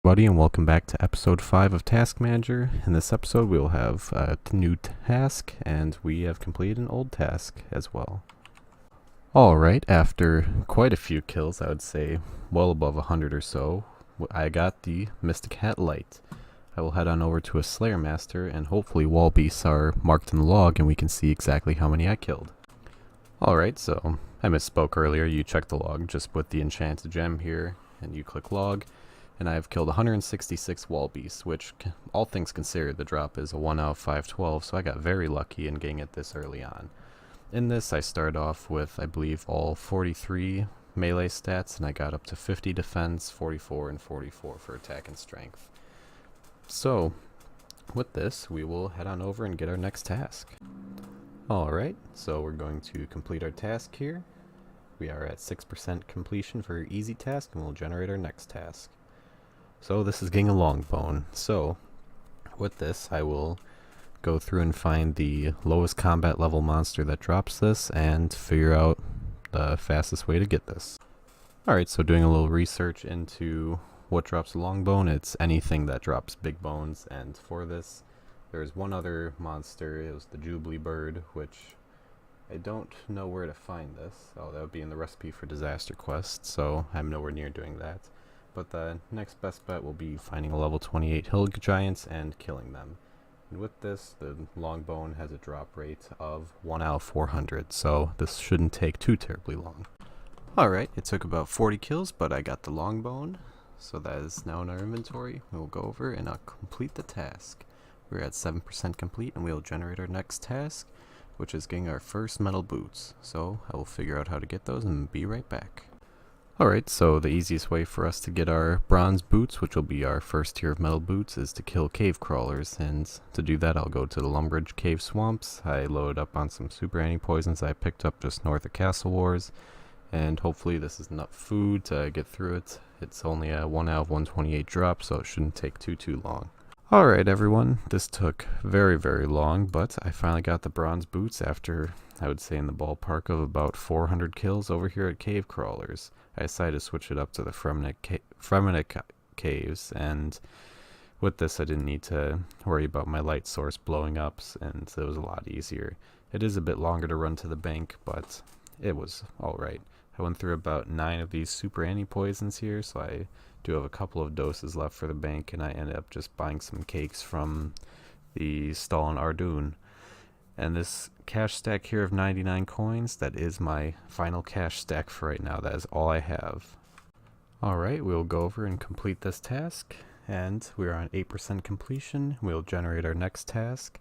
Buddy, and welcome back to episode 5 of Task Manager. In this episode we will have a new task, and we have completed an old task as well. Alright, after quite a few kills, I would say well above 100 or so, I got the Mystic Hat Light. I will head on over to a Slayer Master, and hopefully wall beasts are marked in the log and we can see exactly how many I killed. Alright, so I misspoke earlier. You check the log just with the enchanted gem here, and you click log. And I have killed 166 wall beasts, which, all things considered, the drop is a 1 out of 512, so I got very lucky in getting it this early on. In this, I started off with, I believe, all 43 melee stats, and I got up to 50 defense, 44, and 44 for attack and strength. So, with this, we will head on over and get our next task. Alright, so we're going to complete our task here. We are at 6% completion for easy task, and we'll generate our next task. So this is getting a long bone. So with this, I will go through and find the lowest combat level monster that drops this and figure out the fastest way to get this. Alright, so doing a little research into what drops a long bone, it's anything that drops big bones, and for this there's one other monster. It was the Jubilee Bird, which I don't know where to find this. Oh, that would be in the recipe for Disaster Quest, so I'm nowhere near doing that. But the next best bet will be finding a level 28 hill giants and killing them. And with this, the longbone has a drop rate of 1 out of 400, so this shouldn't take too terribly long. Alright, it took about 40 kills, but I got the longbone, so that is now in our inventory. We will go over and I'll complete the task. We're at 7% complete, and we will generate our next task, which is getting our first metal boots. So I will figure out how to get those and be right back. Alright, so the easiest way for us to get our bronze boots, which will be our first tier of metal boots, is to kill cave crawlers, and to do that I'll go to the Lumbridge Cave Swamps. I load up on some super anti-poisons I picked up just north of Castle Wars, and hopefully this is enough food to get through it. It's only a 1 out of 128 drop, so it shouldn't take too long. Alright everyone, this took very long, but I finally got the bronze boots after, I would say, in the ballpark of about 400 kills over here at cave crawlers. I decided to switch it up to the Fremennik caves, and with this I didn't need to worry about my light source blowing up, and it was a lot easier. It is a bit longer to run to the bank, but it was alright. I went through about 9 of these super anti-poisons here, so I do have a couple of doses left for the bank, and I ended up just buying some cakes from the stall in Ardoon. And this cash stack here of 99 coins, that is my final cash stack for right now. That is all I have. Alright, we'll go over and complete this task, and we're on 8% completion. We'll generate our next task,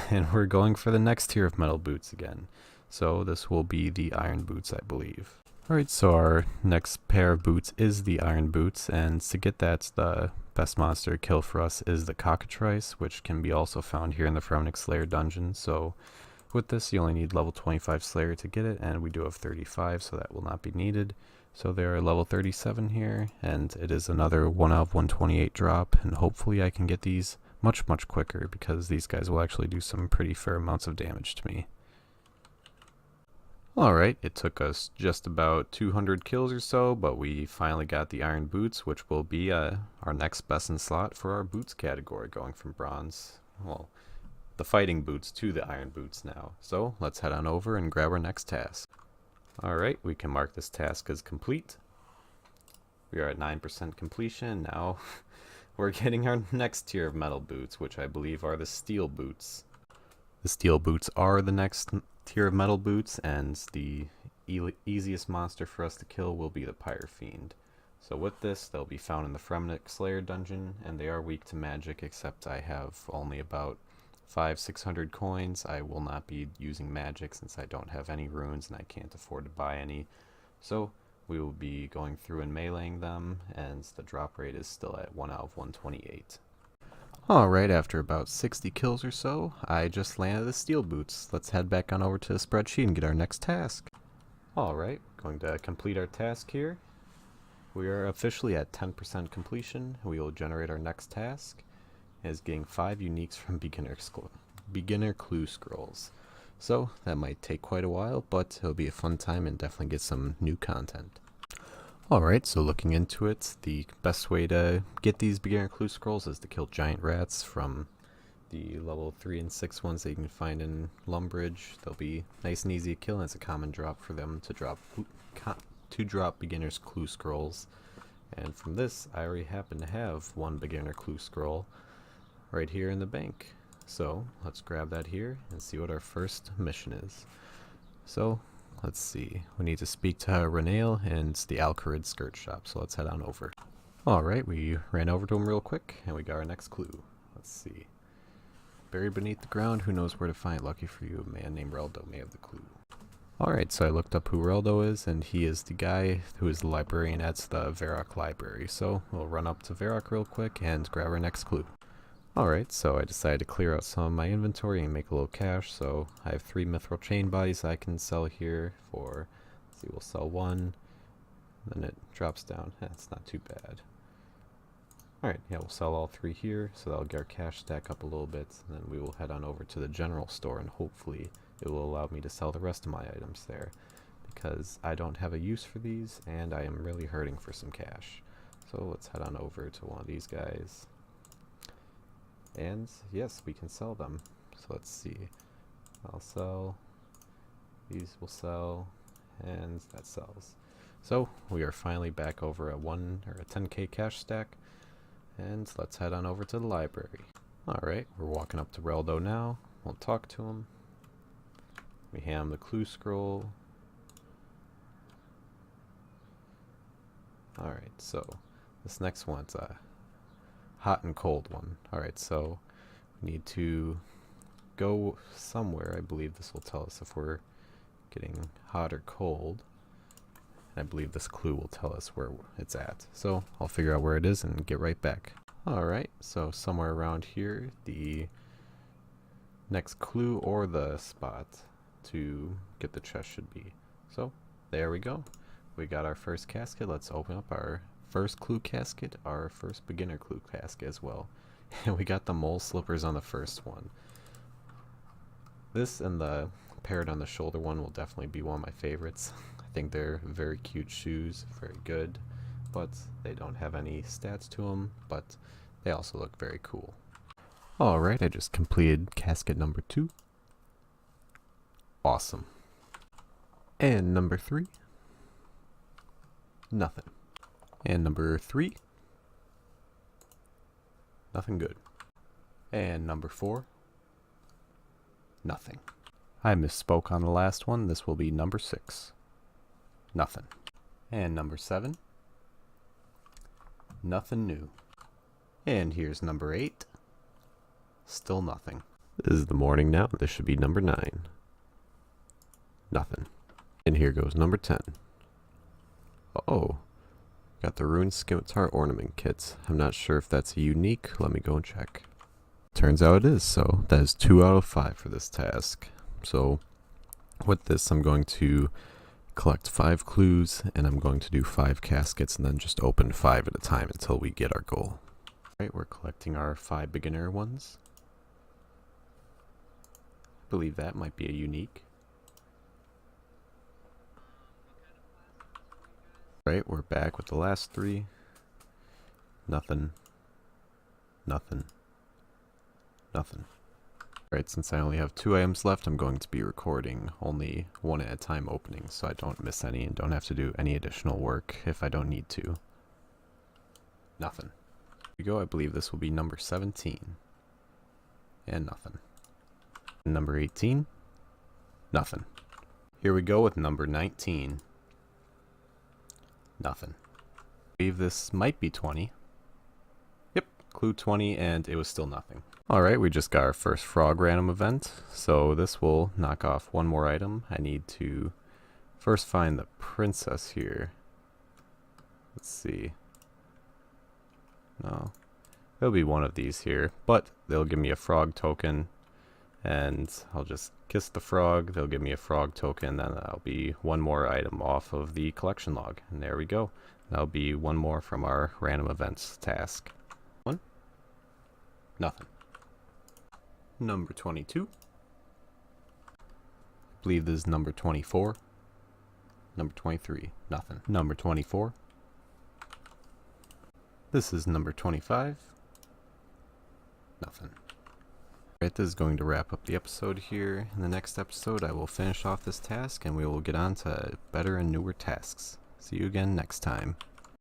and we're going for the next tier of metal boots again. So this will be the iron boots, I believe. Alright, so our next pair of boots is the iron boots, and to get that, the best monster kill for us is the cockatrice, which can be also found here in the Fremennik Slayer dungeon. So with this you only need level 25 Slayer to get it, and we do have 35, so that will not be needed. So they are level 37 here, and it is another 1 out of 128 drop, and hopefully I can get these much quicker, because these guys will actually do some pretty fair amounts of damage to me. Alright, it took us just about 200 kills or so, but we finally got the iron boots, which will be our next best in slot for our boots category, going from bronze, well, the fighting boots to the iron boots now. So let's head on over and grab our next task. Alright, we can mark this task as complete. We are at 9% completion. Now we're getting our next tier of metal boots, which I believe are the steel boots. The steel boots are the next tier of metal boots, and the easiest monster for us to kill will be the Pyre Fiend. So with this, they'll be found in the Fremennik Slayer dungeon, and they are weak to magic, except I have only about 500-600 coins. I will not be using magic since I don't have any runes and I can't afford to buy any. So we will be going through and meleeing them, and the drop rate is still at 1 out of 128. Alright, after about 60 kills or so, I just landed the steel boots. Let's head back on over to the spreadsheet and get our next task. Alright, going to complete our task here. We are officially at 10% completion. We will generate our next task. It is getting 5 uniques from beginner clue scrolls. So that might take quite a while, but it'll be a fun time and definitely get some new content. Alright, so looking into it, the best way to get these beginner clue scrolls is to kill giant rats from the level 3 and 6 ones that you can find in Lumbridge. They'll be nice and easy to kill, and it's a common drop for them to drop beginner's clue scrolls. And from this, I already happen to have one beginner clue scroll right here in the bank. So let's grab that here and see what our first mission is. So let's see, we need to speak to Renail and the Alcarid skirt shop, so let's head on over. Alright, we ran over to him real quick and we got our next clue. Let's see. Buried beneath the ground, who knows where to find? Lucky for you, a man named Reldo may have the clue. Alright, so I looked up who Reldo is, and he is the guy who is the librarian at the Varrock library. So we'll run up to Varrock real quick and grab our next clue. Alright, so I decided to clear out some of my inventory and make a little cash. So I have 3 mithril chain bodies I can sell here for, let's see, we'll sell 1, then it drops down. That's not too bad. Alright, yeah, we'll sell all 3 here, so that'll get our cash stack up a little bit, and then we will head on over to the general store, and hopefully it will allow me to sell the rest of my items there, because I don't have a use for these, and I am really hurting for some cash. So let's head on over to one of these guys. And yes, we can sell them. So let's see. I'll sell. These will sell. And that sells. So we are finally back over a 10k cash stack. And let's head on over to the library. Alright, we're walking up to Reldo now. We'll talk to him. We hand him the clue scroll. Alright, so this next one's a hot and cold one. Alright, so we need to go somewhere. I believe this will tell us if we're getting hot or cold. I believe this clue will tell us where it's at. So I'll figure out where it is and get right back. Alright, so somewhere around here, the next clue or the spot to get the chest should be. So there we go. We got our first casket. Let's open up our first clue casket, our first beginner clue casket as well. And we got the mole slippers on the first one. This and the parrot on the shoulder one will definitely be one of my favorites. I think they're very cute shoes, very good, but they don't have any stats to them, but they also look very cool. Alright, I just completed casket number 2. Awesome. And number 3. Nothing. And number 3. Nothing good. And number 4. Nothing. I misspoke on the last one. This will be number 6. Nothing. And number 7. Nothing new. And here's number 8. Still nothing. This is the morning now. This should be number 9. Nothing. And here goes number 10. Uh-oh. Got the Rune Scimitar ornament kits. I'm not sure if that's a unique. Let me go and check. Turns out it is, so that is 2 out of 5 for this task. So with this, I'm going to collect 5 clues, and I'm going to do 5 caskets, and then just open 5 at a time until we get our goal. Alright, we're collecting our 5 beginner ones. I believe that might be a unique. Right, we're back with the last 3. Nothing. Nothing. Nothing. Alright, since I only have 2 items left, I'm going to be recording only 1 at a time opening, so I don't miss any and don't have to do any additional work if I don't need to. Nothing. Here we go, I believe this will be number 17. And nothing. Number 18. Nothing. Here we go with number 19. Nothing. I believe this might be 20. Yep, clue 20, and it was still nothing. Alright, we just got our first frog random event, so this will knock off 1 more item. I need to first find the princess here. Let's see. No. It'll be one of these here, but they'll give me a frog token, and I'll just kiss the frog. They'll give me a frog token, then that'll be 1 more item off of the collection log. And there we go. That'll be 1 more from our random events task. 1. Nothing. Number 22. I believe this is number 24. Number 23. Nothing. Number 24. This is number 25. Nothing. Alright, this is going to wrap up the episode here. In the next episode, I will finish off this task and we will get on to better and newer tasks. See you again next time.